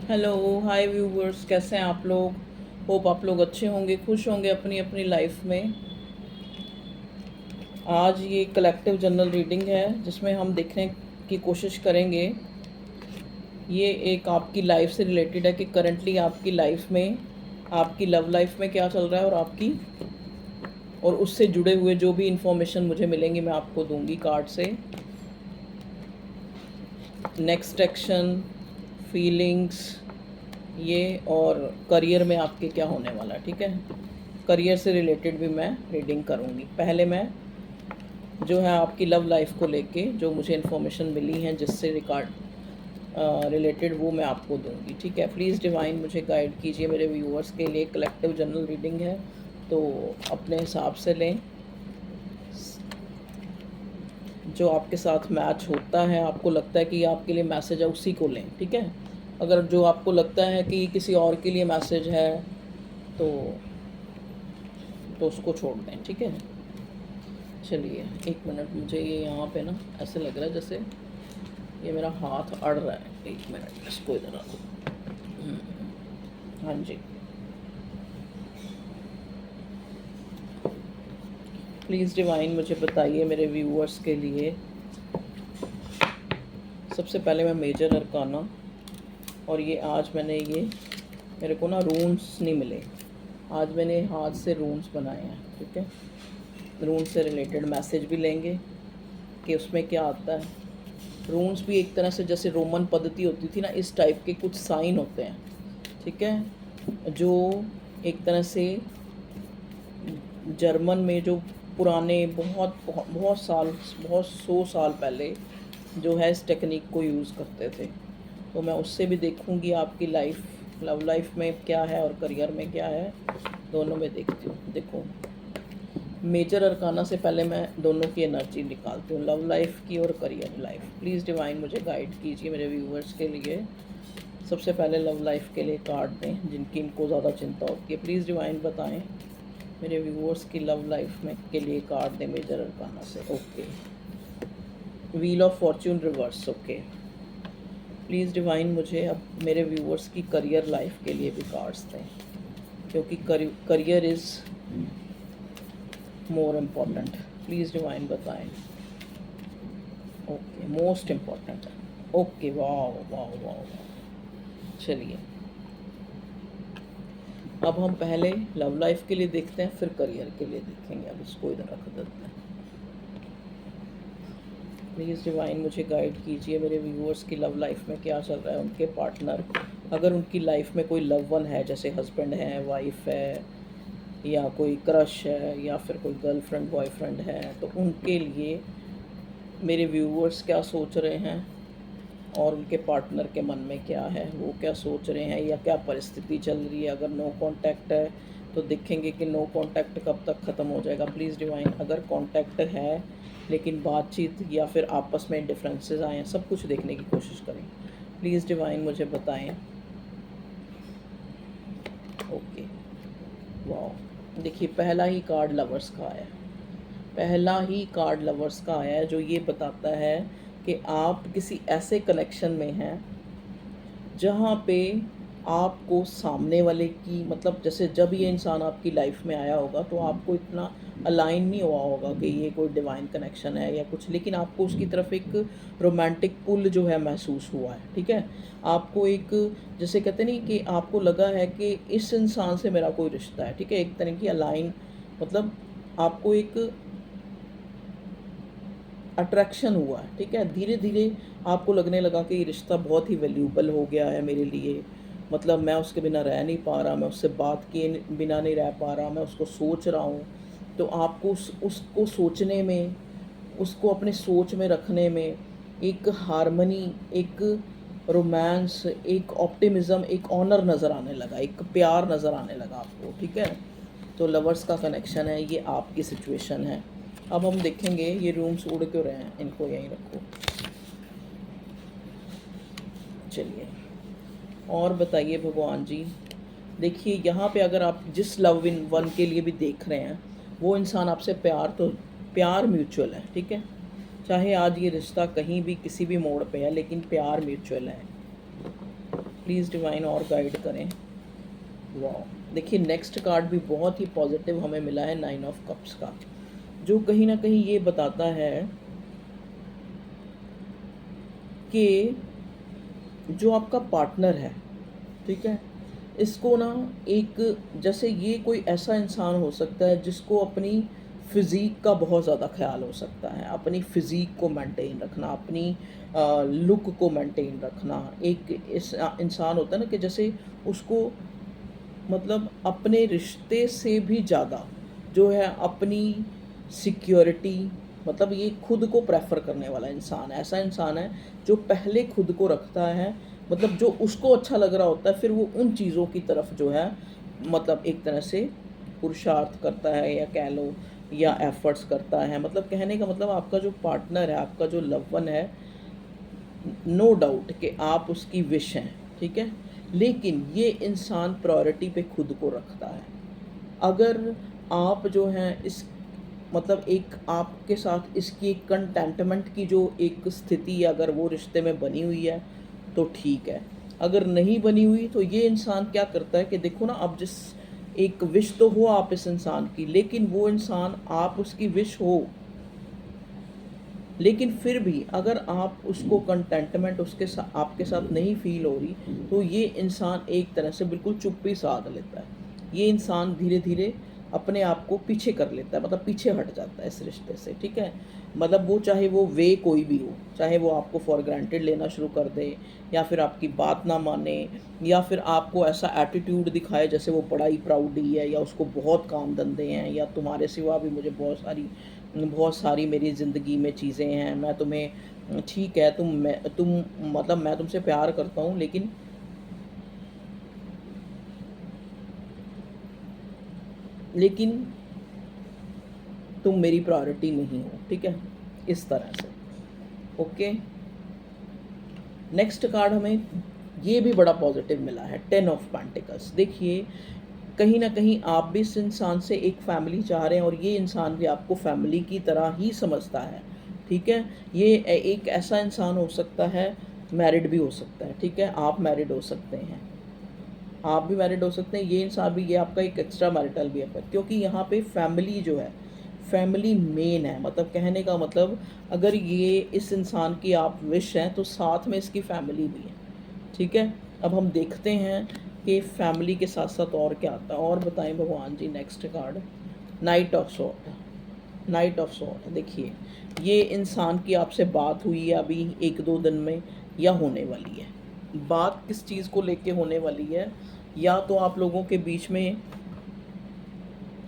Hello, हाय viewers, कैसे हैं आप लोग। होप आप लोग अच्छे होंगे, खुश होंगे अपनी अपनी लाइफ में। आज ये कलेक्टिव जनरल रीडिंग है जिसमें हम देखने की कोशिश करेंगे। ये एक आपकी लाइफ से रिलेटेड है कि करंटली आपकी लाइफ में, आपकी लव लाइफ में क्या चल रहा है, और उससे जुड़े हुए जो भी इंफॉर्मेशन मुझे मिलेंगी मैं आपको दूंगी कार्ड से। नेक्स्ट एक्शन, फीलिंग्स, ये और करियर में आपके क्या होने वाला है, ठीक है। करियर से रिलेटेड भी मैं रीडिंग करूँगी। पहले मैं जो है आपकी लव लाइफ को लेके जो मुझे इन्फॉर्मेशन मिली है जिससे रिलेटेड वो मैं आपको दूंगी, ठीक है। प्लीज़ डिवाइन मुझे गाइड कीजिए। मेरे व्यूअर्स के लिए कलेक्टिव जनरल रीडिंग है तो अपने हिसाब से लें, जो आपके साथ मैच होता है, आपको लगता है कि आपके लिए मैसेज है उसी को लें, ठीक है। अगर जो आपको लगता है कि किसी और के लिए मैसेज है तो उसको छोड़ दें, ठीक है। चलिए 1 मिनट, मुझे ये यहाँ पे ना ऐसे लग रहा है जैसे ये मेरा हाथ अड़ रहा है। 1 मिनट, इसको इधर रखो। हाँ जी, प्लीज़ डिवाइन मुझे बताइए मेरे व्यूअर्स के लिए। सबसे पहले मैं मेजर अरकाना, और ये आज मैंने ये मेरे को ना रून्स नहीं मिले, आज मैंने हाथ से रून्स बनाए हैं, ठीक है। रून से रिलेटेड मैसेज भी लेंगे कि उसमें क्या आता है। रून्स भी एक तरह से जैसे रोमन पद्धति होती थी ना, इस टाइप के कुछ साइन होते हैं, ठीक है। जो एक तरह से जर्मन में जो पुराने बहुत बहुत बहुत साल, बहुत 100 साल पहले जो है इस टेक्निक को यूज़ करते थे। तो मैं उससे भी देखूंगी आपकी लाइफ, लव लाइफ में क्या है और करियर में क्या है, दोनों में देखती हूँ। देखो, मेजर अरकाना से पहले मैं दोनों की एनर्जी निकालती हूँ, लव लाइफ की और करियर लाइफ। प्लीज़ डिवाइन मुझे गाइड कीजिए मेरे व्यूवर्स के लिए। सबसे पहले लव लाइफ के लिए कार्ड दें जिनकी इनको ज़्यादा चिंता होती है। प्लीज़ डिवाइन बताएं मेरे व्यूवर्स की लव लाइफ में के लिए कार्ड दें मेजर अरकाना से। Okay, wheel of Fortune reverse. Okay, please divine मुझे अब मेरे व्यूवर्स की करियर लाइफ के लिए भी कार्ड्स दें, क्योंकि career is more important. Please divine बताएं। Okay, most important. ओके, वाह वाह वाह वाह। चलिए, अब हम पहले लव लाइफ के लिए देखते हैं, फिर करियर के लिए देखेंगे। अब इसको इधर रख देते हैं। प्लीज़ डिवाइन मुझे गाइड कीजिए मेरे व्यूअर्स की लव लाइफ में क्या चल रहा है, उनके पार्टनर, अगर उनकी लाइफ में कोई लव वन है, जैसे हस्बैंड है, वाइफ है, या कोई क्रश है, या फिर कोई गर्लफ्रेंड बॉयफ्रेंड है, तो उनके लिए मेरे व्यूअर्स क्या सोच रहे हैं और उनके पार्टनर के मन में क्या है, वो क्या सोच रहे हैं या क्या परिस्थिति चल रही है। अगर नो कांटेक्ट है तो देखेंगे कि नो कांटेक्ट कब तक ख़त्म हो जाएगा। प्लीज़ डिवाइन, अगर कांटेक्ट है लेकिन बातचीत या फिर आपस में डिफरेंसेस आए हैं, सब कुछ देखने की कोशिश करें। प्लीज़ डिवाइन मुझे बताएं। ओके, वाह, देखिए पहला ही कार्ड लवर्स का आया है। पहला ही कार्ड लवर्स का आया है जो ये बताता है कि आप किसी ऐसे कनेक्शन में हैं जहाँ पे आपको सामने वाले की, मतलब जैसे जब ये इंसान आपकी लाइफ में आया होगा तो आपको इतना अलाइन नहीं हुआ होगा कि ये कोई डिवाइन कनेक्शन है या कुछ, लेकिन आपको उसकी तरफ एक रोमांटिक पुल जो है महसूस हुआ है, ठीक है। आपको एक, जैसे कहते नहीं कि आपको लगा है कि इस इंसान से मेरा कोई रिश्ता है, ठीक है। एक तरह की अलाइन, मतलब आपको एक अट्रैक्शन हुआ है, ठीक है। धीरे धीरे आपको लगने लगा कि ये रिश्ता बहुत ही वैल्यूबल हो गया है मेरे लिए, मतलब मैं उसके बिना रह नहीं पा रहा, मैं उससे बात किए बिना नहीं रह पा रहा, मैं उसको सोच रहा हूँ। तो आपको उसको सोचने में, उसको अपने सोच में रखने में एक हारमनी, एक रोमांस, एक ऑप्टिमिज्म, एक ऑनर नज़र आने लगा, एक प्यार नज़र आने लगा आपको, ठीक है। तो लवर्स का कनेक्शन है, ये आपकी सिचुएशन है। अब हम देखेंगे ये रूम्स उड़ क्यों रहे हैं, इनको यहीं रखो। चलिए, और बताइए भगवान जी। देखिए यहाँ पे अगर आप जिस लव इन वन के लिए भी देख रहे हैं, वो इंसान आपसे प्यार म्यूचुअल है, ठीक है। चाहे आज ये रिश्ता कहीं भी किसी भी मोड़ पे है, लेकिन प्यार म्यूचुअल है। प्लीज़ डिवाइन और गाइड करें। वाह, देखिए नेक्स्ट कार्ड भी बहुत ही पॉजिटिव हमें मिला है, 9 ऑफ कप्स का, जो कहीं ना कहीं ये बताता है कि जो आपका पार्टनर है, ठीक है, इसको ना एक, जैसे ये कोई ऐसा इंसान हो सकता है जिसको अपनी फ़िज़ीक का बहुत ज़्यादा ख्याल हो सकता है, अपनी फ़िज़ीक को मेंटेन रखना, अपनी लुक को मेंटेन रखना। एक इस इंसान होता है ना कि जैसे उसको मतलब अपने रिश्ते से भी ज़्यादा जो है अपनी सिक्योरिटी, मतलब ये खुद को प्रेफर करने वाला इंसान, ऐसा इंसान है जो पहले खुद को रखता है, मतलब जो उसको अच्छा लग रहा होता है फिर वो उन चीज़ों की तरफ जो है मतलब एक तरह से पुरुषार्थ करता है, या कह लो या एफर्ट्स करता है। मतलब कहने का मतलब आपका जो पार्टनर है, आपका जो लव वन है, नो डाउट कि आप उसकी विश हैं, ठीक है, लेकिन ये इंसान प्रायोरिटी पे खुद को रखता है। अगर आप जो हैं इस मतलब एक आपके साथ इसकी एक कंटेंटमेंट की जो एक स्थिति अगर वो रिश्ते में बनी हुई है तो ठीक है, अगर नहीं बनी हुई तो ये इंसान क्या करता है कि देखो ना, अब जिस एक विश तो हो आप इस इंसान की, लेकिन वो इंसान आप उसकी विश हो, लेकिन फिर भी अगर आप उसको कंटेंटमेंट उसके साथ आपके साथ नहीं फील हो रही तो ये इंसान एक तरह से बिल्कुल चुप्पी साध लेता है। ये इंसान धीरे धीरे अपने आप को पीछे कर लेता है, मतलब पीछे हट जाता है इस रिश्ते से, ठीक है। मतलब वो चाहे वो वे कोई भी हो, चाहे वो आपको फॉर ग्रांटेड लेना शुरू कर दे, या फिर आपकी बात ना माने, या फिर आपको ऐसा एटीट्यूड दिखाए जैसे वो बड़ा ही प्राउडी है, या उसको बहुत काम धंधे हैं, या तुम्हारे सिवा भी मुझे बहुत सारी मेरी ज़िंदगी में चीज़ें हैं, मैं तुम्हें ठीक है, तुम मतलब मैं तुमसे प्यार करता हूँ, लेकिन तुम मेरी प्रायोरिटी नहीं हो, ठीक है, इस तरह से। ओके, नेक्स्ट कार्ड हमें ये भी बड़ा पॉजिटिव मिला है, 10 ऑफ पेंटिकल्स। देखिए कहीं ना कहीं आप भी इस इंसान से एक फैमिली चाह रहे हैं, और ये इंसान भी आपको फैमिली की तरह ही समझता है, ठीक है। ये एक ऐसा इंसान हो सकता है, मैरिड भी हो सकता है, ठीक है, आप मैरिड हो सकते हैं, आप भी मैरिड हो सकते हैं, ये इंसान भी, ये आपका एक एक्स्ट्रा मैरिटल भी है, क्योंकि यहाँ पे फैमिली जो है, फैमिली मेन है। मतलब कहने का मतलब अगर ये इस इंसान की आप विश हैं तो साथ में इसकी फैमिली भी है, ठीक है। अब हम देखते हैं कि फैमिली के साथ साथ और क्या आता है, और बताएं भगवान जी। Next card, knight of sword. Knight of sword, देखिए ये इंसान की आपसे बात हुई है अभी 1-2 दिन में, या होने वाली है। बात किस चीज़ को लेके होने वाली है, या तो आप लोगों के बीच में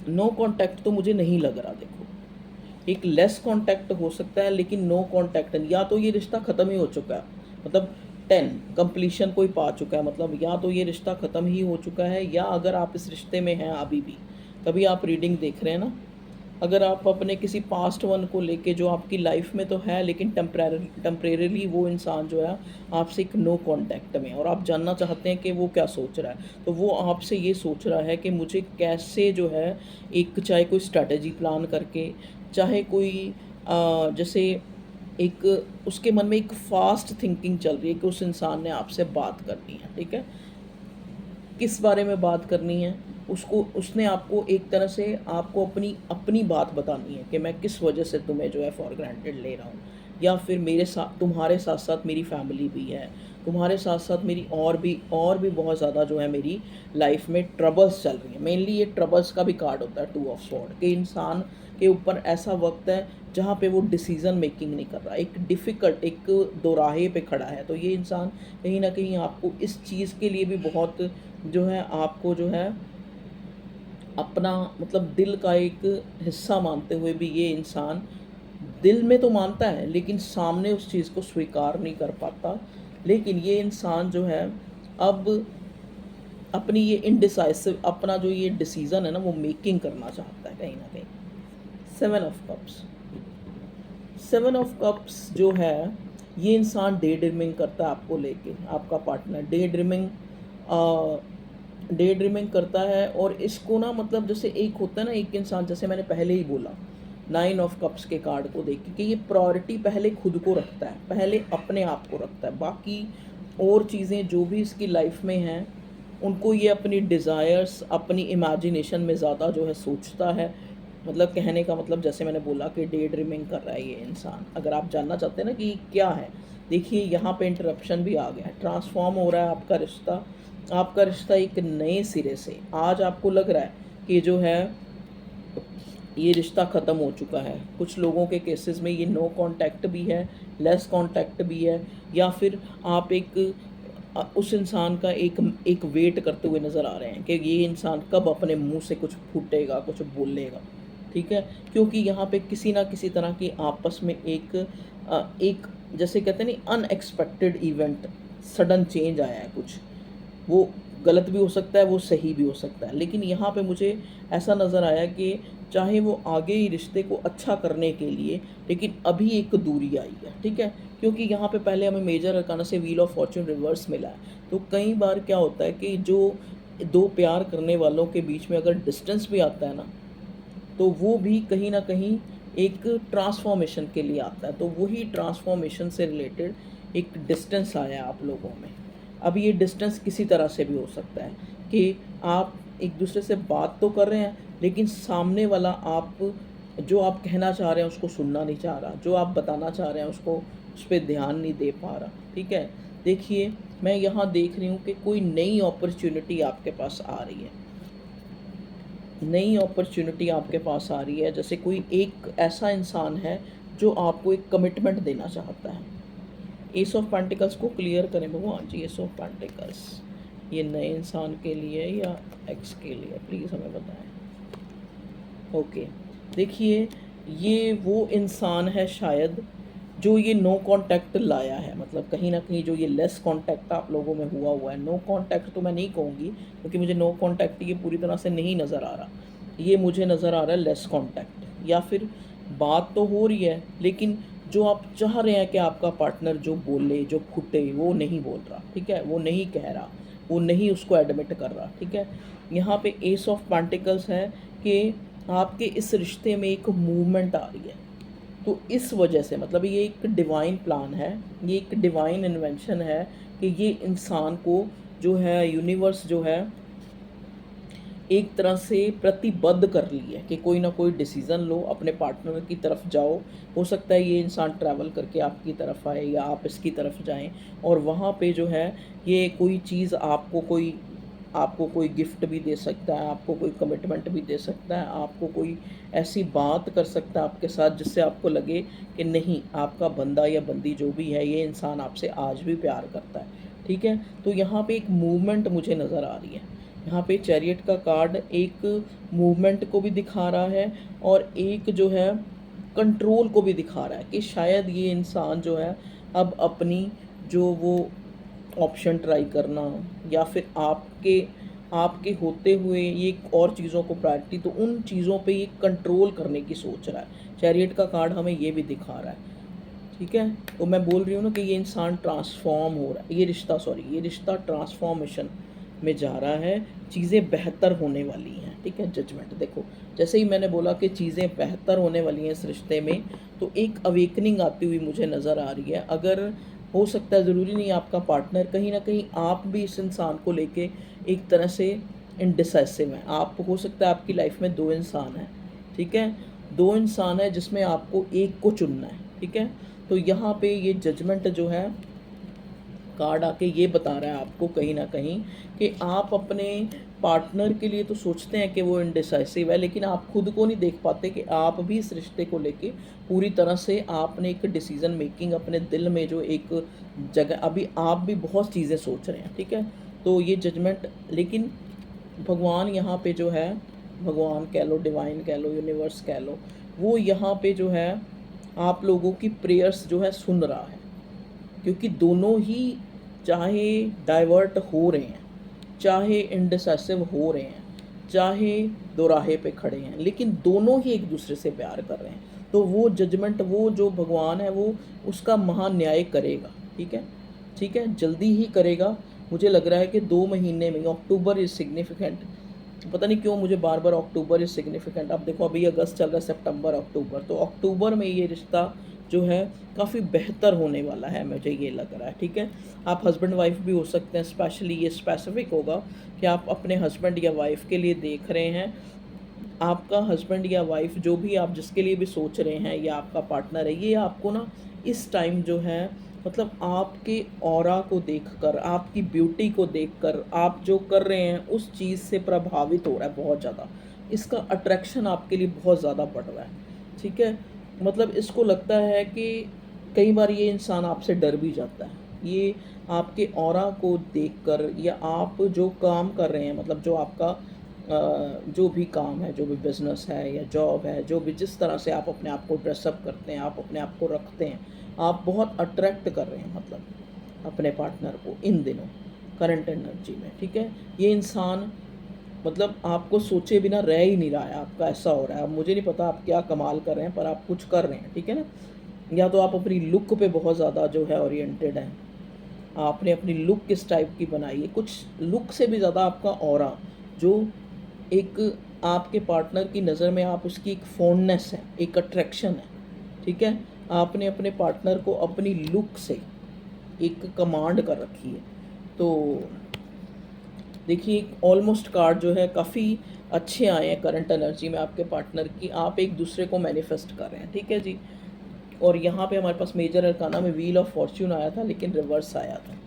नो कांटेक्ट तो मुझे नहीं लग रहा, देखो एक लेस कांटेक्ट हो सकता है, लेकिन नो कांटेक्ट, या तो ये रिश्ता ख़त्म ही हो चुका है, मतलब 10 कंप्लीशन कोई पा चुका है, मतलब या तो ये रिश्ता ख़त्म ही हो चुका है, या अगर आप इस रिश्ते में हैं अभी भी, कभी आप रीडिंग देख रहे हैं ना, अगर आप अपने किसी पास्ट वन को लेके जो आपकी लाइफ में तो है, लेकिन टेम्परेरीली वो इंसान जो है आपसे एक नो कांटेक्ट में, और आप जानना चाहते हैं कि वो क्या सोच रहा है, तो वो आपसे ये सोच रहा है कि मुझे कैसे जो है एक, चाहे कोई स्ट्रैटेजी प्लान करके, चाहे कोई जैसे एक उसके मन में एक फास्ट थिंकिंग चल रही है कि उस इंसान ने आपसे बात करनी है, ठीक है। किस बारे में बात करनी है उसको, उसने आपको एक तरह से आपको अपनी अपनी बात बतानी है कि मैं किस वजह से तुम्हें जो है फॉर ग्रांटेड ले रहा हूँ, या फिर मेरे साथ, तुम्हारे साथ साथ मेरी फैमिली भी है, तुम्हारे साथ साथ मेरी और भी बहुत ज़्यादा जो है मेरी लाइफ में ट्रबल्स चल रही हैं। मेनली ये ट्रबल्स का भी कार्ड होता है 2 ऑफ स्वॉर्ड, कि इंसान के ऊपर ऐसा वक्त है जहाँ पे वो डिसीज़न मेकिंग नहीं कर रहा, एक डिफ़िकल्ट, एक दोराहे पे खड़ा है। तो ये इंसान कहीं ना कहीं आपको इस चीज़ के लिए भी बहुत जो है, आपको जो है अपना मतलब दिल का एक हिस्सा मानते हुए भी ये इंसान दिल में तो मानता है, लेकिन सामने उस चीज़ को स्वीकार नहीं कर पाता। लेकिन ये इंसान जो है अब अपनी ये इनडिसाइसिव, अपना जो ये डिसीज़न है ना, वो मेकिंग करना चाहता है कहीं ना कहीं। 7 ऑफ कप्स, 7 ऑफ कप्स जो है, ये इंसान डे ड्रीमिंग करता है आपको लेके, आपका पार्टनर डे ड्रीमिंग करता है। और इसको ना मतलब जैसे एक होता है ना, एक इंसान, जैसे मैंने पहले ही बोला 9 ऑफ कप्स के कार्ड को देख के, कि ये प्रायोरिटी पहले खुद को रखता है, पहले अपने आप को रखता है, बाकी और चीज़ें जो भी इसकी लाइफ में हैं उनको ये अपनी डिज़ायर्स, अपनी इमेजिनेशन में ज़्यादा जो है सोचता है। मतलब कहने का मतलब जैसे मैंने बोला कि डे ड्रीमिंग कर रहा है ये इंसान। अगर आप जानना चाहते हैं ना कि क्या है, देखिए यहाँ पे इंटरप्शन भी आ गया है, ट्रांसफॉर्म हो रहा है आपका रिश्ता। आपका रिश्ता एक नए सिरे से, आज आपको लग रहा है कि जो है ये रिश्ता ख़त्म हो चुका है। कुछ लोगों के केसेस में ये नो कांटेक्ट भी है, लेस कांटेक्ट भी है, या फिर आप उस इंसान का एक वेट करते हुए नज़र आ रहे हैं कि ये इंसान कब अपने मुंह से कुछ फूटेगा, कुछ बोलेगा। ठीक है, क्योंकि यहाँ पे किसी ना किसी तरह की आपस में एक जैसे कहते हैं नहीं, अनएक्सपेक्टेड इवेंट, सडन चेंज आया है कुछ। वो गलत भी हो सकता है, वो सही भी हो सकता है, लेकिन यहाँ पे मुझे ऐसा नज़र आया कि चाहे वो आगे ही रिश्ते को अच्छा करने के लिए, लेकिन अभी एक दूरी आई है। ठीक है, क्योंकि यहाँ पे पहले हमें मेजर अरकाना से व्हील ऑफ फॉर्च्यून रिवर्स मिला है। तो कई बार क्या होता है कि जो दो प्यार करने वालों के बीच में अगर डिस्टेंस भी आता है ना, तो वो भी कहीं ना कहीं एक ट्रांसफॉर्मेशन के लिए आता है। तो वही ट्रांसफॉर्मेशन से रिलेटेड एक डिस्टेंस आया आप लोगों में। अब ये डिस्टेंस किसी तरह से भी हो सकता है कि आप एक दूसरे से बात तो कर रहे हैं, लेकिन सामने वाला जो आप कहना चाह रहे हैं उसको सुनना नहीं चाह रहा, जो आप बताना चाह रहे हैं उसको उस पर ध्यान नहीं दे पा रहा। ठीक है, देखिए मैं यहाँ देख रही हूँ कि कोई नई अपॉर्चुनिटी आपके पास आ रही है, नई अपॉर्चुनिटी आपके पास आ रही है। जैसे कोई एक ऐसा इंसान है जो आपको एक कमिटमेंट देना चाहता है। एस ऑफ पेंटिकल्स को क्लियर करें भगवान जी। एस ऑफ पेंटिकल्स ये नए इंसान के लिए या एक्स के लिए, प्लीज़ हमें बताएं। ओके, देखिए ये वो इंसान है शायद जो ये नो कांटेक्ट लाया है। मतलब कहीं ना कहीं जो ये लेस कांटेक्ट आप लोगों में हुआ है, नो कांटेक्ट तो मैं नहीं कहूँगी क्योंकि मुझे नो कांटेक्ट ये पूरी तरह से नहीं नज़र आ रहा। ये मुझे नज़र आ रहा है लेस कांटेक्ट, या फिर बात तो हो रही है लेकिन जो आप चाह रहे हैं कि आपका पार्टनर जो बोले, जो फुटे, वो नहीं बोल रहा। ठीक है, वो नहीं कह रहा, वो नहीं उसको एडमिट कर रहा। ठीक है, यहाँ पे एस ऑफ पेंटिकल्स है कि आपके इस रिश्ते में एक मूवमेंट आ रही है। तो इस वजह से मतलब ये एक डिवाइन प्लान है, ये एक डिवाइन इन्वेंशन है कि ये इंसान को जो है यूनिवर्स जो है एक तरह से प्रतिबद्ध कर ली है कि कोई ना कोई डिसीज़न लो, अपने पार्टनर की तरफ जाओ। हो सकता है ये इंसान ट्रैवल करके आपकी तरफ आए या आप इसकी तरफ जाएं, और वहाँ पे जो है ये कोई चीज़ आपको कोई गिफ्ट भी दे सकता है, आपको कोई कमिटमेंट भी दे सकता है, आपको कोई ऐसी बात कर सकता है आपके साथ जिससे आपको लगे कि नहीं, आपका बंदा या बंदी जो भी है ये इंसान आपसे आज भी प्यार करता है। ठीक है, तो यहाँ पे एक मूवमेंट मुझे नज़र आ रही है। यहाँ पे चैरियट का कार्ड एक मूवमेंट को भी दिखा रहा है और एक जो है कंट्रोल को भी दिखा रहा है कि शायद ये इंसान जो है अब अपनी जो वो ऑप्शन ट्राई करना, या फिर आपके होते हुए ये और चीज़ों को प्रायोरिटी, तो उन चीज़ों पे ये कंट्रोल करने की सोच रहा है। चैरियट का कार्ड हमें ये भी दिखा रहा है। ठीक है, तो मैं बोल रही हूँ ना कि ये इंसान ट्रांसफॉर्म हो रहा है, ये रिश्ता ट्रांसफॉर्मेशन में जा रहा है, चीज़ें बेहतर होने वाली हैं। ठीक है, जजमेंट देखो, जैसे ही मैंने बोला कि चीज़ें बेहतर होने वाली हैं इस रिश्ते में, तो एक अवेकनिंग आती हुई मुझे नज़र आ रही है। अगर हो सकता है, ज़रूरी नहीं आपका पार्टनर, कहीं ना कहीं आप भी इस इंसान को लेके एक तरह से इनडिसाइसिव हैं। आप हो सकता है आपकी लाइफ में दो इंसान हैं। ठीक है, दो इंसान है जिसमें आपको एक को चुनना है। ठीक है, तो यहाँ पे ये जजमेंट जो है कार्ड आके ये बता रहा है आपको कहीं ना कहीं कि आप अपने पार्टनर के लिए तो सोचते हैं कि वो इनडिसाइसिव है, लेकिन आप खुद को नहीं देख पाते कि आप भी इस रिश्ते को लेके पूरी तरह से आपने एक डिसीज़न मेकिंग अपने दिल में जो एक जगह, अभी आप भी बहुत चीज़ें सोच रहे हैं। ठीक है, तो ये जजमेंट, लेकिन भगवान यहाँ पे जो है, भगवान कह लो, डिवाइन कह लो, यूनिवर्स कह लो, वो यहाँ पे जो है आप लोगों की प्रेयर्स जो है सुन रहा है। क्योंकि दोनों ही चाहे डाइवर्ट हो रहे हैं, चाहे इनडिसाइसिव हो रहे हैं, चाहे दोराहे पे खड़े हैं, लेकिन दोनों ही एक दूसरे से प्यार कर रहे हैं। तो वो जजमेंट, वो जो भगवान है वो उसका महान्याय करेगा। ठीक है, ठीक है, जल्दी ही करेगा। मुझे लग रहा है कि 2 महीने में, अक्टूबर इज़ सिग्निफिकेंट, पता नहीं क्यों मुझे बार बार अक्टूबर इज़ सिग्निफिकेंट। अब देखो अभी अगस्त चल रहा है, सितंबर, अक्टूबर, तो अक्टूबर में ये रिश्ता जो है काफ़ी बेहतर होने वाला है, मुझे ये लग रहा है। ठीक है, आप हस्बैंड वाइफ भी हो सकते हैं, स्पेशली ये स्पेसिफिक होगा कि आप अपने हस्बैंड या वाइफ के लिए देख रहे हैं। आपका हस्बैंड या वाइफ जो भी आप जिसके लिए भी सोच रहे हैं या आपका पार्टनर है, ये आपको ना इस टाइम जो है मतलब आपके ऑरा को देखकर, आपकी ब्यूटी को देखकर, आप जो कर रहे हैं उस चीज़ से प्रभावित हो रहा है बहुत ज़्यादा। इसका अट्रैक्शन आपके लिए बहुत ज़्यादा बढ़ रहा है। ठीक है, मतलब इसको लगता है कि कई बार ये इंसान आपसे डर भी जाता है। ये आपके ऑरा को देखकर या आप जो काम कर रहे हैं, मतलब जो आपका जो भी काम है, जो भी बिज़नेस है या जॉब है, जो भी जिस तरह से आप अपने आप को ड्रेसअप करते हैं, आप अपने आप को रखते हैं, आप बहुत अट्रैक्ट कर रहे हैं मतलब अपने पार्टनर को इन दिनों करंट एनर्जी में। ठीक है, ये इंसान मतलब आपको सोचे बिना रह ही नहीं रहा है, आपका ऐसा हो रहा है। अब मुझे नहीं पता आप क्या कमाल कर रहे हैं, पर आप कुछ कर रहे हैं। ठीक है ना, या तो आप अपनी लुक पे बहुत ज़्यादा जो है ओरिएंटेड हैं, आपने अपनी लुक किस टाइप की बनाई है, कुछ लुक से भी ज़्यादा आपका ऑरा जो एक आपके पार्टनर की नज़र में आप उसकी एक फॉन्डनेस है, एक अट्रैक्शन है। ठीक है, आपने अपने पार्टनर को अपनी लुक से एक कमांड कर रखी है। तो देखिए, ऑलमोस्ट कार्ड जो है काफ़ी अच्छे आए हैं करंट एनर्जी में आपके पार्टनर की, आप एक दूसरे को मैनिफेस्ट कर रहे हैं। ठीक है जी, और यहाँ पे हमारे पास मेजर अरकाना में व्हील ऑफ फॉर्च्यून आया था, लेकिन रिवर्स आया था।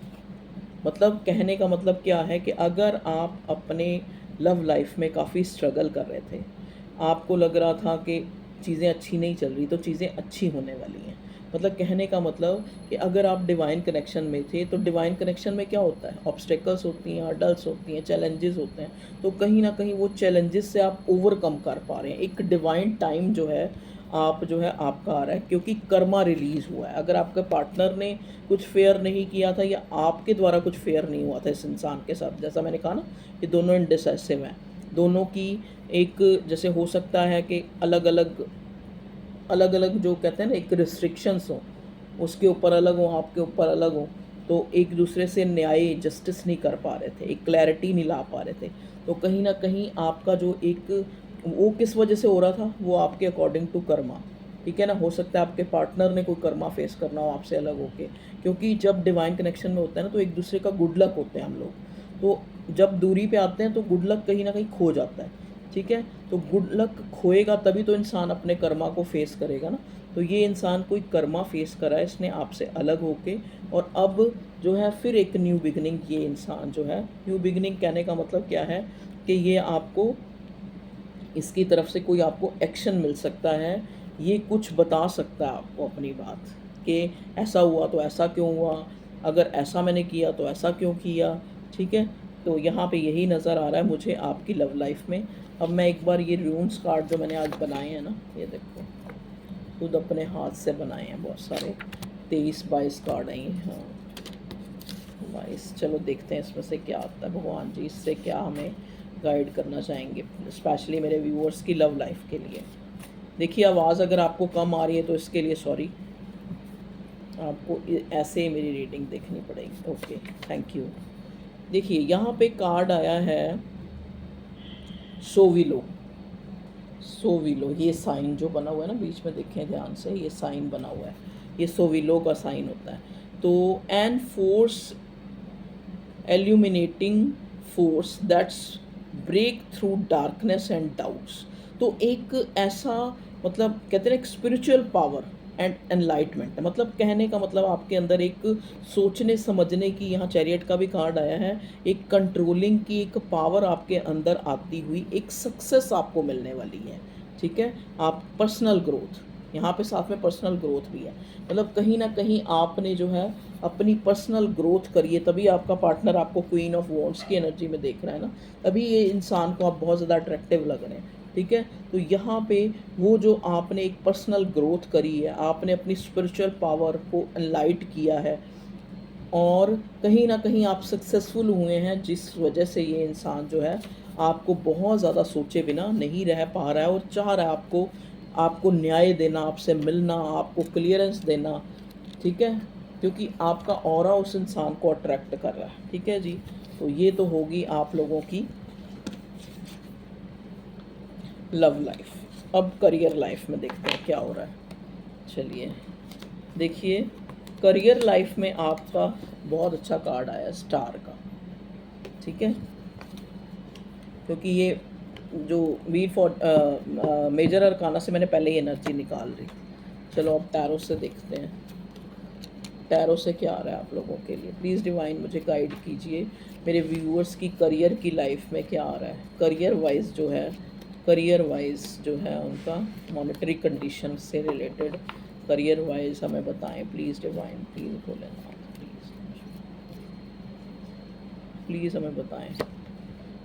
मतलब कहने का मतलब क्या है कि अगर आप अपने लव लाइफ में काफ़ी स्ट्रगल कर रहे थे, आपको लग रहा था कि चीज़ें अच्छी नहीं चल रही, तो चीज़ें अच्छी होने वाली हैं। मतलब कहने का मतलब कि अगर आप डिवाइन कनेक्शन में थे, तो डिवाइन कनेक्शन में क्या होता है, ऑब्स्टेकल्स होती हैं, हर्डल्स होती हैं, चैलेंजेस होते हैं। तो कहीं ना कहीं वो चैलेंजेस से आप ओवरकम कर पा रहे हैं। एक डिवाइन टाइम जो है आप जो है आपका आ रहा है, क्योंकि कर्मा रिलीज़ हुआ है। अगर आपके पार्टनर ने कुछ फेयर नहीं किया था या आपके द्वारा कुछ फेयर नहीं हुआ था इस इंसान के साथ, जैसा मैंने कहा ना, ये दोनों इंडिसाइसिव हैं, दोनों की एक जैसे हो सकता है कि अलग अलग जो कहते हैं ना एक रिस्ट्रिक्शंस हो, उसके ऊपर अलग हो, आपके ऊपर अलग हो, तो एक दूसरे से न्याय जस्टिस नहीं कर पा रहे थे, एक क्लैरिटी नहीं ला पा रहे थे। तो कहीं ना कहीं आपका जो एक वो किस वजह से हो रहा था, वो आपके अकॉर्डिंग टू कर्मा। ठीक है ना, हो सकता है आपके पार्टनर ने कोई कर्मा फेस करना हो आपसे अलग होके, क्योंकि जब डिवाइन कनेक्शन में होता है ना, तो एक दूसरे का गुड लक होते हैं हम लोग। तो जब दूरी पे आते हैं तो गुड लक कहीं ना कहीं खो जाता है। ठीक है, तो गुड लक खोएगा तभी तो इंसान अपने कर्मा को फेस करेगा ना। तो ये इंसान कोई कर्मा फेस करा है इसने आपसे अलग होके, और अब जो है फिर एक न्यू बिगनिंग, ये इंसान जो है न्यू बिगनिंग कहने का मतलब क्या है कि ये आपको इसकी तरफ से कोई आपको एक्शन मिल सकता है, ये कुछ बता सकता है आपको अपनी बात कि ऐसा हुआ तो ऐसा क्यों हुआ, अगर ऐसा मैंने किया तो ऐसा क्यों किया। ठीक है, तो यहाँ पे यही नज़र आ रहा है मुझे आपकी लव लाइफ में। अब मैं एक बार ये रून्स कार्ड जो मैंने आज बनाए हैं ना, ये देखो, खुद अपने हाथ से बनाए हैं, बहुत सारे 23-22 कार्ड हैं ये। हाँ 22, चलो देखते हैं इसमें से क्या आता है। भगवान जी इससे क्या हमें गाइड करना चाहेंगे, स्पेशली मेरे व्यूअर्स की लव लाइफ के लिए। देखिए, आवाज़ अगर आपको कम आ रही है तो इसके लिए सॉरी, आपको ऐसे ही मेरी रीडिंग देखनी पड़ेगी। Okay, thank you. देखिए, यहाँ पे कार्ड आया है सोविलो। सोविलो, ये साइन जो बना हुआ है ना बीच में, देखें ध्यान से, ये साइन बना हुआ है, ये सोविलो का साइन होता है। तो an force illuminating force that's break through darkness and doubts. तो एक ऐसा मतलब कहते हैं एक स्पिरिचुअल पावर एंड एनलाइटमेंट, मतलब कहने का मतलब आपके अंदर एक सोचने समझने की, यहाँ चैरियट का भी कार्ड आया है, एक कंट्रोलिंग की एक पावर आपके अंदर आती हुई, एक सक्सेस आपको मिलने वाली है। ठीक है, आप पर्सनल ग्रोथ, यहाँ पे साथ में पर्सनल ग्रोथ भी है, मतलब कहीं ना कहीं आपने जो है अपनी पर्सनल ग्रोथ करिए, तभी आपका पार्टनर आपको क्वीन ऑफ वॉन्ड्स की एनर्जी में देख रहा है ना, तभी ये इंसान को आप बहुत ज़्यादा अट्रैक्टिव लग रहे हैं। ठीक है, तो यहाँ पे वो जो आपने एक पर्सनल ग्रोथ करी है, आपने अपनी स्पिरिचुअल पावर को एनलाइट किया है, और कहीं ना कहीं आप सक्सेसफुल हुए हैं, जिस वजह से ये इंसान जो है आपको बहुत ज़्यादा सोचे बिना नहीं रह पा रहा है और चाह रहा है आपको न्याय देना, आपसे मिलना, आपको क्लियरेंस देना। ठीक है, क्योंकि आपका ऑरा उस इंसान को अट्रैक्ट कर रहा है। ठीक है जी, तो ये तो होगी आप लोगों की लव लाइफ। अब करियर लाइफ में देखते हैं क्या हो रहा है। चलिए, देखिए करियर लाइफ में आपका बहुत अच्छा कार्ड आया स्टार का, ठीक है, क्योंकि ये जो वीर फॉर मेजर अरकाना से मैंने पहले ही एनर्जी निकाल ली। चलो अब टैरो से देखते हैं, टैरो से क्या आ रहा है आप लोगों के लिए। प्लीज़ डिवाइन मुझे गाइड कीजिए, मेरे व्यूअर्स की करियर की लाइफ में क्या आ रहा है, करियर वाइज जो है, करियर वाइज जो है उनका मॉनेटरी कंडीशन से रिलेटेड करियर वाइज हमें बताएं please divine, please Bholenath, please हमें बताएं।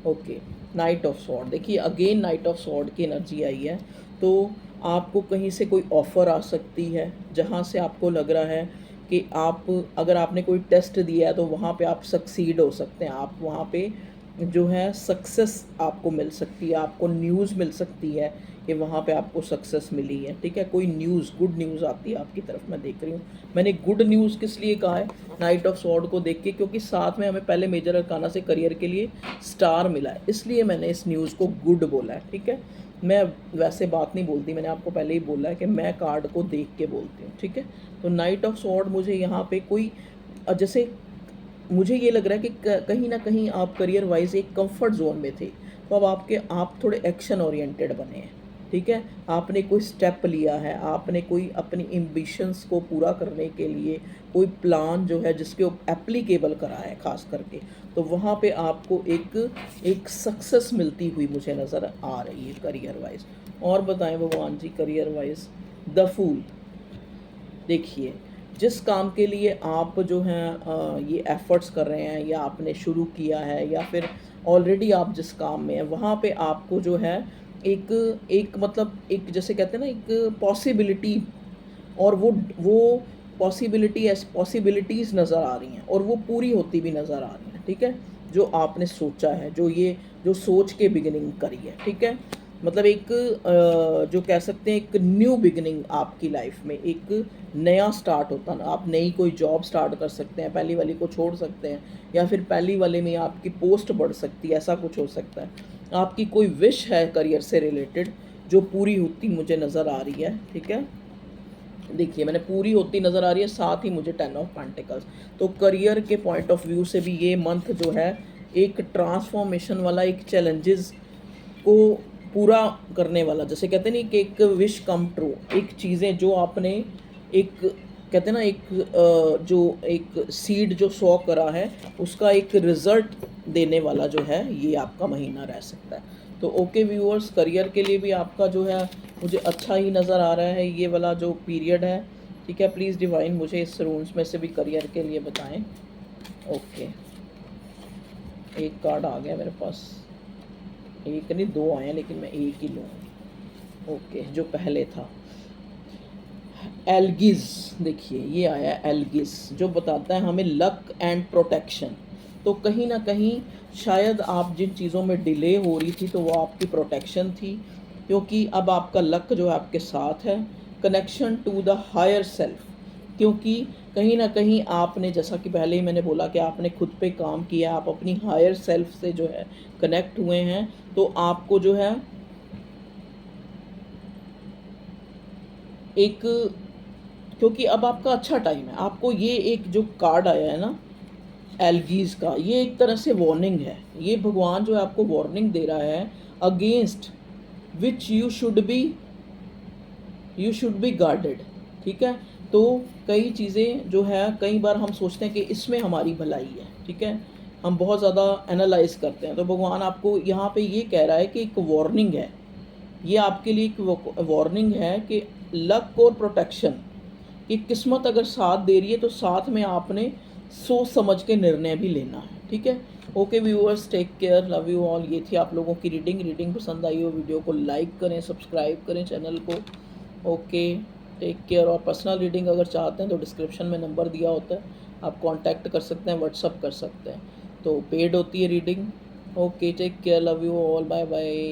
ओके, नाइट ऑफ सॉर्ड, देखिए अगेन नाइट ऑफ सॉर्ड की एनर्जी आई है। तो आपको कहीं से कोई ऑफ़र आ सकती है जहाँ से आपको लग रहा है कि आप, अगर आपने कोई टेस्ट दिया है तो वहाँ पे आप सक्सीड हो सकते हैं, आप वहाँ पे जो है सक्सेस आपको मिल सकती है, आपको न्यूज़ मिल सकती है कि वहाँ पे आपको सक्सेस मिली है, ठीक है, कोई न्यूज़, गुड न्यूज़ आती है आपकी तरफ, मैं देख रही हूँ। मैंने गुड न्यूज़ किस लिए कहा है नाइट ऑफ सॉर्ड को देख के, क्योंकि साथ में हमें पहले मेजर अरकाना से करियर के लिए स्टार मिला है, इसलिए मैंने इस न्यूज़ को गुड बोला है, ठीक है। मैं वैसे बात नहीं बोलती, मैंने आपको पहले ही बोला है कि मैं कार्ड को देख के बोलती हूँ, ठीक है। तो नाइट ऑफ सॉर्ड मुझे यहाँ पे कोई, जैसे मुझे ये लग रहा है कि कहीं ना कहीं आप करियर वाइज एक कंफर्ट जोन में थे, तो अब आप थोड़े एक्शन ओरिएंटेड बने हैं, ठीक है, आपने कोई स्टेप लिया है, आपने कोई अपनी एम्बिशंस को पूरा करने के लिए कोई प्लान जो है जिसके एप्लीकेबल करा है खास करके, तो वहाँ पे आपको एक सक्सेस मिलती हुई मुझे नज़र आ रही है करियर वाइज। और बताएं भगवान जी करियर वाइज द फूल, देखिए जिस काम के लिए आप जो हैं ये एफ़र्ट्स कर रहे हैं या आपने शुरू किया है या फिर ऑलरेडी आप जिस काम में हैं वहाँ पे आपको जो है एक एक मतलब एक जैसे कहते हैं ना एक पॉसिबिलिटी, और वो पॉसिबिलिटीज़ नज़र आ रही हैं और वो पूरी होती भी नज़र आ रही हैं, ठीक है, जो आपने सोचा है, जो सोच के बिगिनिंग करी है, ठीक है, मतलब एक जो कह सकते हैं एक न्यू बिगिनिंग आपकी लाइफ में, एक नया स्टार्ट होता ना, आप नई कोई जॉब स्टार्ट कर सकते हैं, पहली वाली को छोड़ सकते हैं, या फिर पहली वाले में आपकी पोस्ट बढ़ सकती है, ऐसा कुछ हो सकता है। आपकी कोई विश है करियर से रिलेटेड जो पूरी होती मुझे नज़र आ रही है, ठीक है, देखिए मैंने पूरी होती नज़र आ रही है, साथ ही मुझे 10 ऑफ पेंटिकल्स। तो करियर के पॉइंट ऑफ व्यू से भी ये मंथ जो है एक ट्रांसफॉर्मेशन वाला, एक चैलेंजेस को पूरा करने वाला, जैसे कहते नहीं कि एक विश कम ट्रू, एक चीज़ें जो आपने एक कहते ना एक जो एक सीड जो सो करा है उसका एक रिज़ल्ट देने वाला जो है ये आपका महीना रह सकता है। तो ओके व्यूअर्स, करियर के लिए भी आपका जो है मुझे अच्छा ही नज़र आ रहा है ये वाला जो पीरियड है, ठीक है। प्लीज़ डिवाइन मुझे इस रूम्स में से भी करियर के लिए बताएं। ओके, एक कार्ड आ गया मेरे पास, एक नहीं दो आए हैं लेकिन मैं एक ही लूँ। ओके, जो पहले था एल्गिस, देखिए ये आया एल्गिस जो बताता है हमें लक एंड प्रोटेक्शन। तो कहीं ना कहीं शायद आप जिन चीज़ों में डिले हो रही थी तो वो आपकी प्रोटेक्शन थी, क्योंकि अब आपका लक जो है आपके साथ है। Connection to the higher self, क्योंकि कहीं ना कहीं आपने, जैसा कि पहले ही मैंने बोला कि आपने खुद पे काम किया, आप अपनी हायर सेल्फ से जो है कनेक्ट हुए हैं, तो आपको जो है एक, क्योंकि अब आपका अच्छा टाइम है, आपको ये एक जो कार्ड आया है ना एल्गीज का, ये एक तरह से वार्निंग है, ये भगवान जो है आपको वार्निंग दे रहा है against which you should be guarded, ठीक है। तो कई चीज़ें जो है कई बार हम सोचते हैं कि इसमें हमारी भलाई है, ठीक है, हम बहुत ज़्यादा एनालाइज करते हैं, तो भगवान आपको यहाँ पे ये कह रहा है कि एक वार्निंग है, ये आपके लिए एक वार्निंग है कि लक और प्रोटेक्शन कि किस्मत अगर साथ दे रही है तो साथ में आपने सोच समझ के निर्णय भी लेना है, ठीक है। Okay viewers, take care, love you all. ये थी आप लोगों की रीडिंग पसंद आई हो वीडियो को लाइक करें, सब्सक्राइब करें चैनल को। Okay, take care. और पर्सनल रीडिंग अगर चाहते हैं तो डिस्क्रिप्शन में नंबर दिया होता है, आप कांटेक्ट कर सकते हैं, व्हाट्सअप कर सकते हैं, तो पेड होती है reading. Okay, take care, love you all, bye bye.